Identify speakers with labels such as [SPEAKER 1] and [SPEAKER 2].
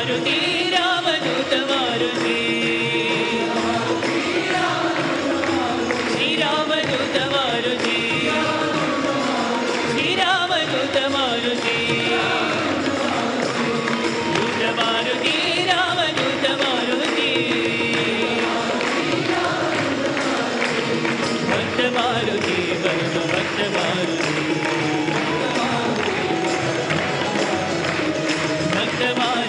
[SPEAKER 1] Maruti ರಾಮದೂತ Maruti ಶ್ರೀರಾಮದೂತ Maruti ಶ್ರೀರಾಮದೂತ Maruti Dhootha Maruti ರಾಮದೂತ Maruti Bhakta Maruti Bhakta Bhakta Maruti Bhakta Maruti